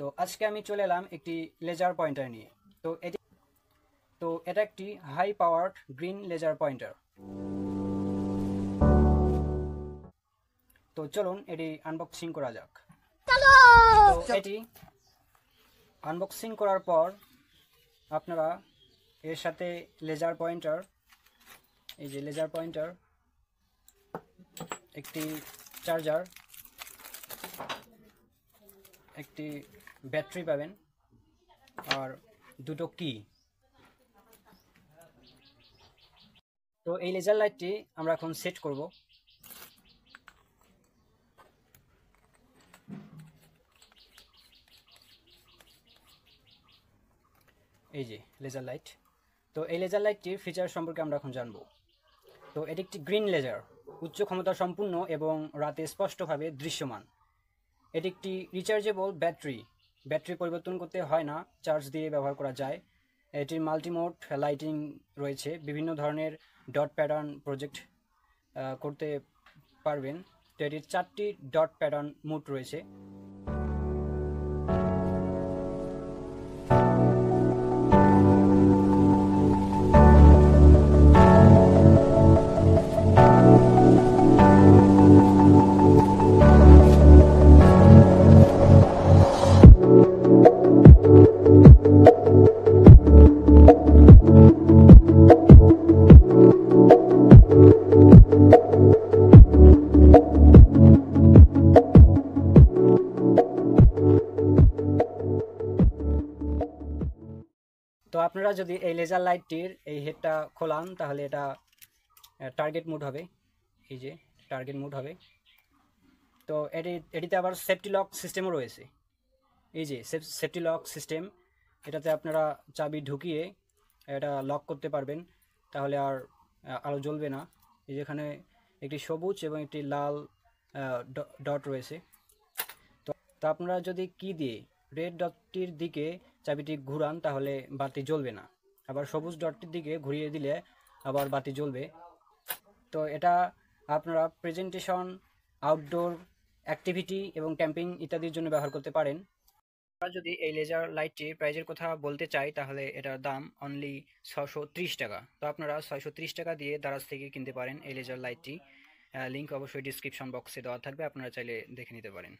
তো আজকে আমি চলে এলাম একটি লেজার পয়েন্টার নিয়ে। এটা একটি high powered green laser pointer. তো চলুন এটি আনবক্সিং করা যাক। তো এটি আনবক্সিং করার পর আপনারা এর সাথে লেজার পয়েন্টার, এই যে লেজার পয়েন্টার, একটি চার্জার, একটি ব্যাটারি পাবেন আর দুটো কি। তো এই লেজার লাইটটি আমরা এখন সেট করব। এই যে লেজার লাইট। তো এই লেজার লাইটটির ফিচার সম্পর্কে আমরা এখন জানব। তো এটি একটি গ্রিন লেজার, উচ্চ ক্ষমতা সম্পূর্ণ এবং রাতে স্পষ্টভাবে দৃশ্যমান। এটি একটি রিচার্জেবল ব্যাটারি পরিবর্তন করতে হয় না, চার্জ দিয়ে ব্যবহার করা যায়। এটির মাল্টিমোড লাইটিং রয়েছে, বিভিন্ন ধরনের ডট প্যাটার্ন প্রজেক্ট করতে পারবেন। তো এটির 4টি ডট প্যাটার্ন মোড রয়েছে। তো আপনারা যদি এই লেজার লাইটটির এই হেডটা খোলান তাহলে এটা টার্গেট মোড হবে। এই যে টার্গেট মোড হবে। তো এটিতে আবার সেফটি লক সিস্টেমও রয়েছে। এই যে সেফটি লক সিস্টেম, এটাতে আপনারা চাবি ঢুকিয়ে এটা লক করতে পারবেন, তাহলে আর আলো জ্বলবে না। এই যেখানে একটি সবুজ এবং একটি লাল ডট রয়েছে। তো আপনারা যদি কি দিয়ে রেড ডটটির দিকে চাবিটি ঘুরান তাহলে বাতি জ্বলবে না, আবার সবুজ ডটটির দিকে ঘুরিয়ে দিলে আবার বাতি জ্বলবে। তো এটা আপনারা প্রেজেন্টেশন, আউটডোর অ্যাক্টিভিটি এবং ক্যাম্পিং ইত্যাদির জন্য ব্যবহার করতে পারেন। আমরা যদি এই লেজার লাইটটি প্রাইজের কথা বলতে চাই তাহলে এটার দাম অনলি 630 টাকা। তো আপনারা 630 টাকা দিয়ে দারাজ থেকে কিনতে পারেন এই লেজার লাইটটি। লিঙ্ক অবশ্যই ডিসক্রিপশন বক্সে দেওয়া থাকবে, আপনারা চাইলে দেখে নিতে পারেন।